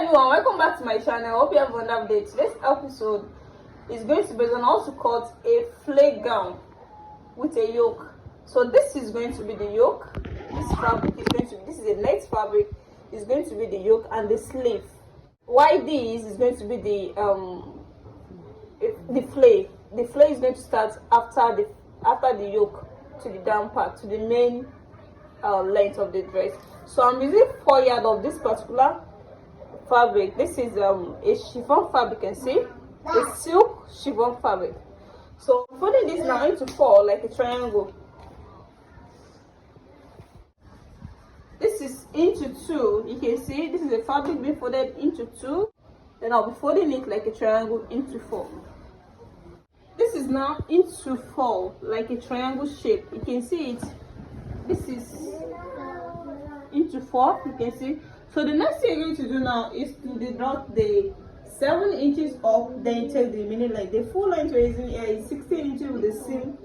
everyone, welcome back to my channel. I hope you have an update. Today's episode is going to be on how to cut a flake gown with a yoke. So this is going to be the yoke. This fabric is going to be, this is a net fabric, is going to be the yoke, and the sleeve. Why this is going to be the flay. The flay is going to start after the yoke to the down part, to the main length of the dress. So I'm using 4 yards of this particular fabric. This is a chiffon fabric, you can see, a silk chiffon fabric. So I'm folding this now into 4 like a triangle. This is into 2. You can see this is a fabric being folded into 2. Then I'll be folding it like a triangle into 4. This is now into 4 like a triangle shape. You can see it. This is into 4. You can see. So the next thing you're going to do now is to deduct the 7 inches up, then take the remaining length. The full length we're using here is 16 inches with the seam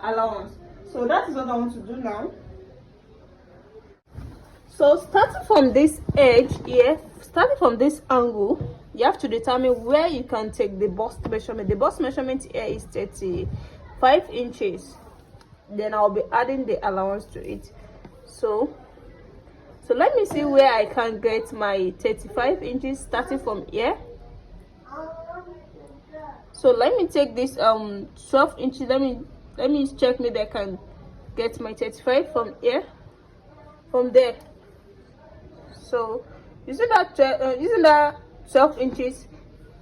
allowance. So that is what I want to do now. So starting from this edge here, starting from this angle, you have to determine where you can take the bust measurement. The bust measurement here is 35 inches. Then I'll be adding the allowance to it. So let me see where I can get my 35 inches starting from here. So let me take this 12 inches. Let me check, maybe I can get my 35 from here, from there. So using that 12 inches,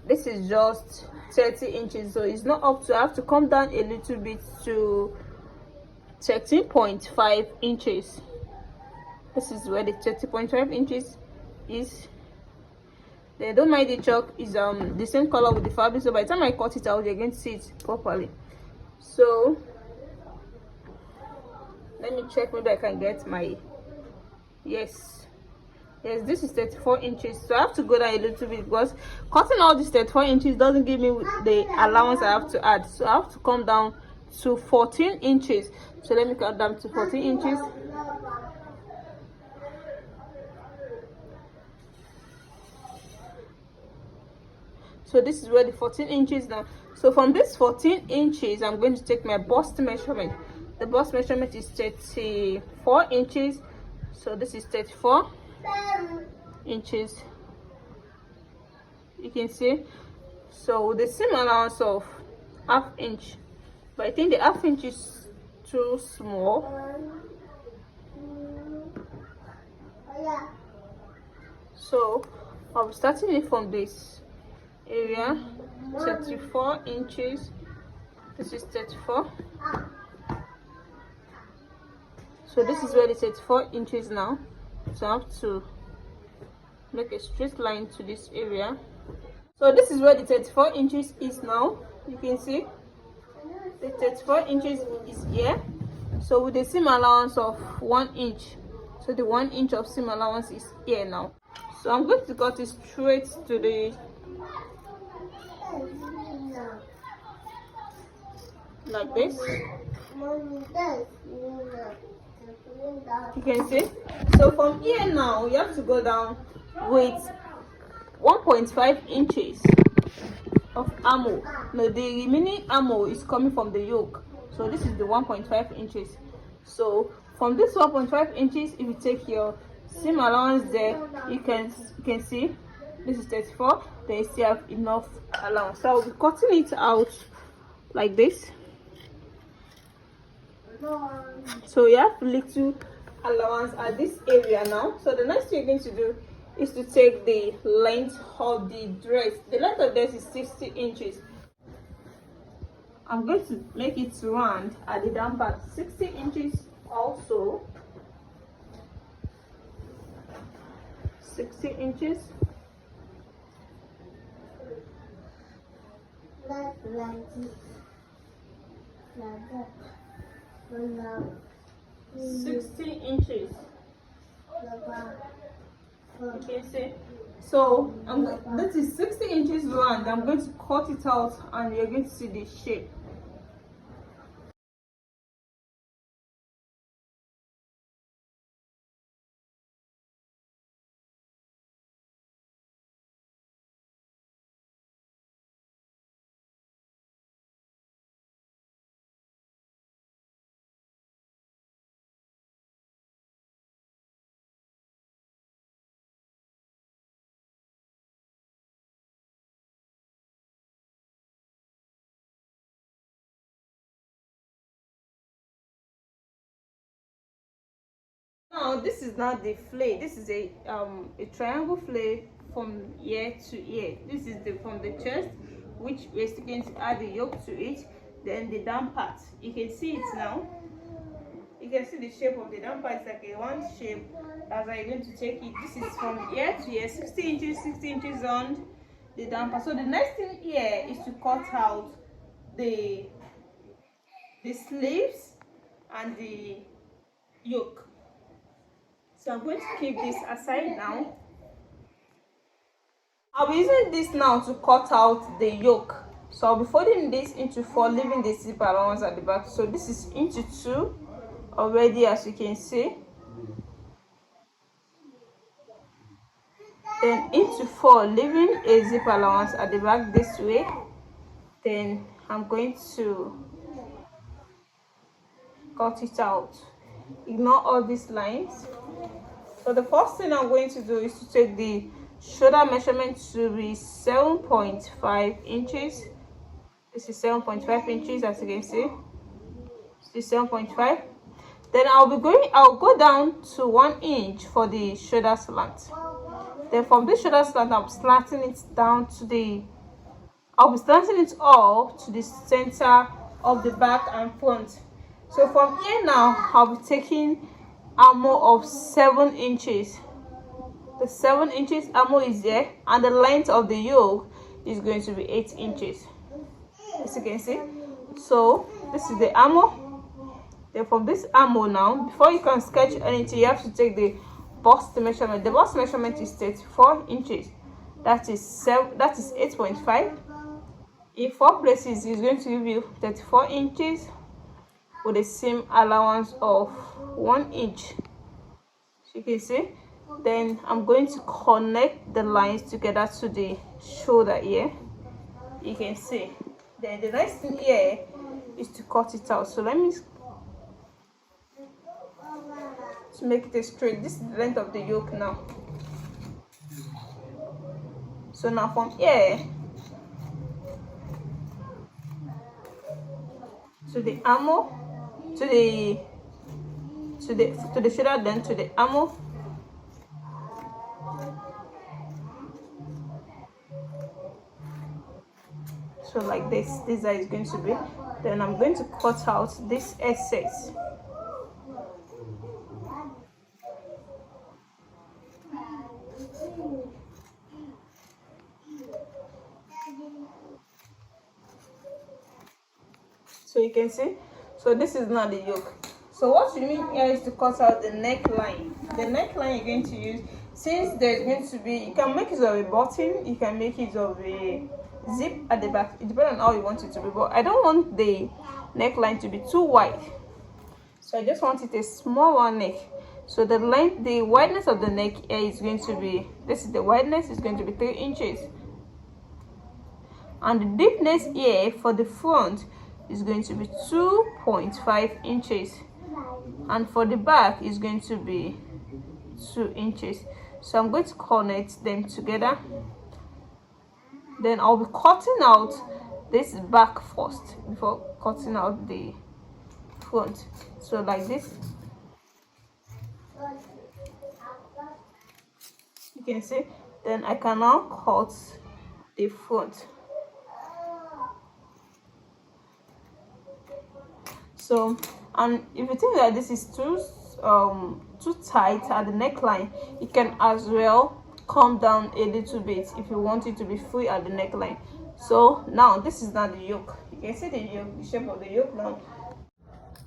this is just 30 inches, so it's not up to, I have to come down a little bit to 13.5 inches. This is where the 30.5 inches is. Then don't mind the chalk, is the same color with the fabric, so by the time I cut it out, you're going to see it properly. So let me check whether I can get my, yes, this is 34 inches. So I have to go down a little bit because cutting all these 34 inches doesn't give me the allowance I have to add. So I have to come down to 14 inches. So let me cut down to 14 inches. So this is where the 14 inches now. So from this 14 inches, I'm going to take my bust measurement. The bust measurement is 34 inches. So this is 34 inches. You can see. So with the seam allowance of ½ inch, but I think the ½ inch is too small. So I'll be starting it from this area, 34 inches. This is 34. So this is where the 34 inches now. So I have to make a straight line to this area. So this is where the 34 inches is now. You can see the 34 inches is here. So with the seam allowance of 1 inch, so the 1 inch of seam allowance is here now. So I'm going to cut it straight to the, like this. You can see. So from here now, you have to go down with 1.5 inches of armhole. Now the remaining armhole is coming from the yoke. So this is the 1.5 inches. So from this 1.5 inches, if you take your seam allowance there, you can see this is 34. Then you still have enough allowance. So I'll be cutting it out like this. So you have little allowance at this area now. So the next thing you're going to do is to take the length of the dress. The length of this is 60 inches. I'm going to make it round at the down part, 60 inches also. 60 inches. Like this. 60 inches. Okay, see. So this is 60 inches round. I'm going to cut it out and you're going to see the shape. Now this is not the flare. This is a triangle flare from ear to ear. This is from the chest, which we're sticking to add the yoke to it. Then the down part, you can see it now. You can see the shape of the down part. It's like a round shape. As I'm going to take it, this is from ear to ear, 60 inches on the down part. So the next thing here is to cut out the sleeves and the yoke. So I'm going to keep this aside now. I'll be using this now to cut out the yoke. So I'll be folding this into 4, leaving the zip allowance at the back. So this is into 2 already, as you can see. Then into 4, leaving a zip allowance at the back this way. Then I'm going to cut it out. Ignore all these lines. So the first thing I'm going to do is to take the shoulder measurement to be 7.5 inches. This is 7.5 inches, as you can see. This is 7.5. Then I'll go down to 1 inch for the shoulder slant. Then from this shoulder slant, I'll be slanting it down to I'll be slanting it all to the center of the back and front. So from here now, I'll be taking armor of 7 inches. The 7 inches armor is there, and the length of the yoke is going to be 8 inches, as you can see. So this is the armor. Then from this armor now, before you can sketch anything, you have to take the bust measurement. The bust measurement is 34 inches. That is 8.5. In 4 places, it's going to give you 34 inches with a seam allowance of 1 inch. So you can see. Then I'm going to connect the lines together to the shoulder here. You can see. Then the next thing here is to cut it out. So let me to make it straight. This is the length of the yoke now. So now from here to the armor, to the shoulder, then to the armor. So like this is going to be. Then I'm going to cut out this excess. So you can see. So this is not the yoke. So what you mean here is to cut out the neckline. The neckline you're going to use, since there's going to be, you can make it of a button, you can make it of a zip at the back. It depends on how you want it to be, but I don't want the neckline to be too wide, so I just want it a smaller neck. So the wideness of the neck here is going to be, this is the wideness, is going to be 3 inches, and the deepness here for the front is going to be 2.5 inches, and for the back is going to be 2 inches. So I'm going to connect them together. Then I'll be cutting out this back first before cutting out the front. So like this, you can see. Then I can now cut the front. So, and if you think that this is too tight at the neckline, you can as well come down a little bit if you want it to be free at the neckline. So now this is not the yoke. You can see the yoke, the shape of the yoke now.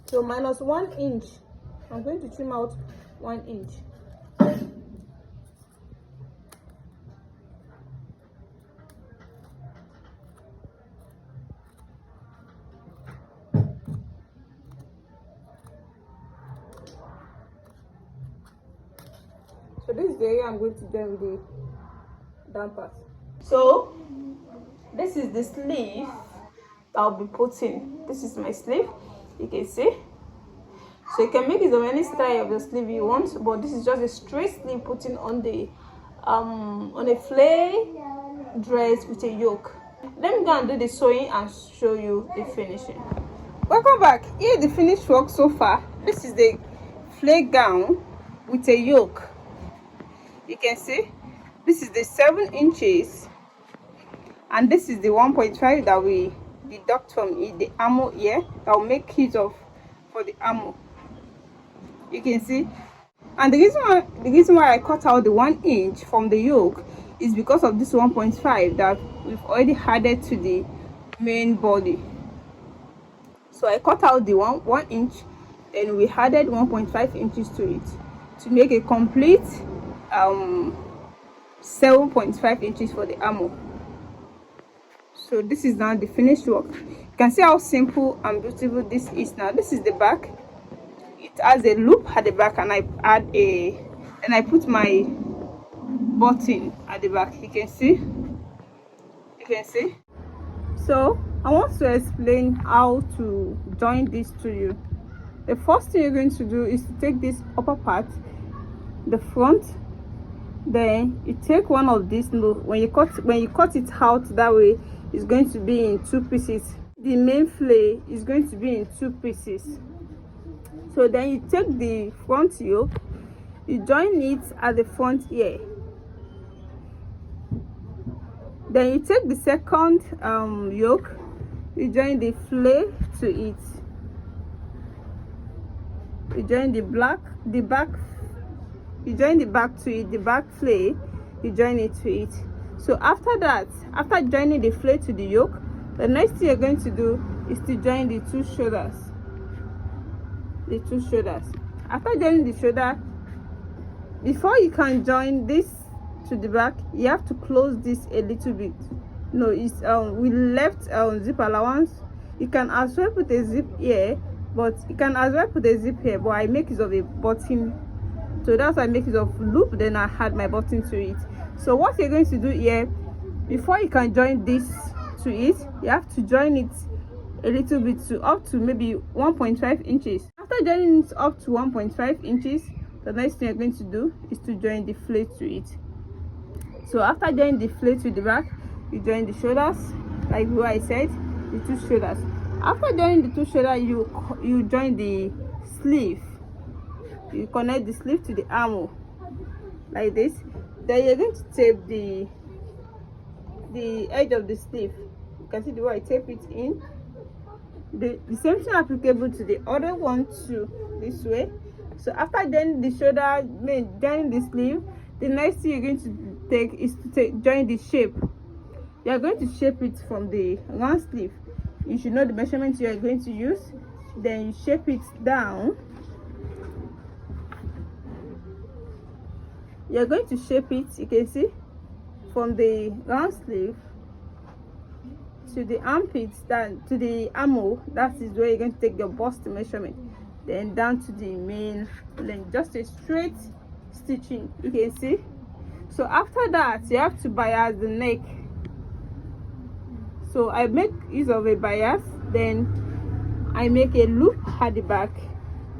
So minus 1 inch, I'm going to trim out 1 inch. So this is the area I'm going to join the down part. So this is the sleeve I'll be putting. This is my sleeve, you can see. So you can make it of any style of the sleeve you want, but this is just a straight sleeve putting on a flare dress with a yoke. Let me go and do the sewing and show you the finishing. Welcome back. Here is the finished work so far. This is the flare gown. with a yoke. You can see this is the 7 inches, and this is the 1.5 that we deduct from the armor here, that will make it of for the armor. You can see, and the reason why I cut out the 1 inch from the yoke is because of this 1.5 that we've already added to the main body. So I cut out the 1 inch, and we added 1.5 inches to it to make a complete 7.5 inches for the armor. So this is now the finished work. You can see how simple and beautiful this is. Now this is the back. It has a loop at the back, and I put my button at the back. You can see. So I want to explain how to join this to you. The first thing you're going to do is to take this upper part, the front, then you take one of these. When you cut it out that way, it's going to be in 2 pieces. The main fillet is going to be in 2 pieces. So then you take the front yoke, you join it at the front here. Then you take the second yoke, you join the fillet to it. You join the back to it, the back fillet, you join it to it. So after that, after joining the fillet to the yoke, the next thing you're going to do is to join the 2 shoulders. After joining the shoulder, before you can join this to the back, you have to close this a little bit. No, it's we left zip allowance. You can as well put a zip here, but I make use of a button. So that's why I make use of loop, then I add my button to it. So what you're going to do here, before you can join this to it, you have to join it a little bit to up to maybe 1.5 inches. After joining it up to 1.5 inches, the next thing you're going to do is to join the fillet to it. So after joining the fillet to the back, you join the shoulders, like what I said, the 2 shoulders. After joining the 2 shoulders, you join the sleeve. You connect the sleeve to the armor like this. Then you're going to tape the edge of the sleeve. You can see the way I tape it in. The same thing applicable to the other one too, this way. So after joining the shoulder, joining the sleeve, the next thing you're going to take is to join the shape. You are going to shape it from the round sleeve. You should know the measurement you are going to use. Then you shape it down. You are going to shape it, you can see, from the round sleeve to the armpits, down to the armor. That is where you're going to take your bust measurement. Then down to the main length, just a straight stitching, you can see. So after that, you have to bias the neck. So I make use of a bias, then I make a loop at the back,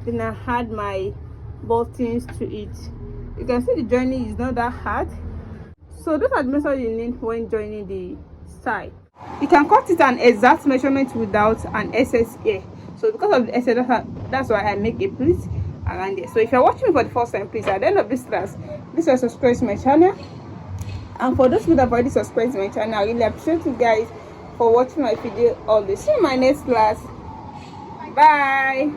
then I add my buttons to it. You can see the joining is not that hard. So those are the methods you need when joining the style. You can cut it an exact measurement without an excess here. So because of the excess, that's why I make a pleat around there. So if you're watching me for the first time, please, at the end of this class, please subscribe to my channel. And for those people that have already subscribed to my channel, I really appreciate you guys for watching my video always. See you in my next class. Bye.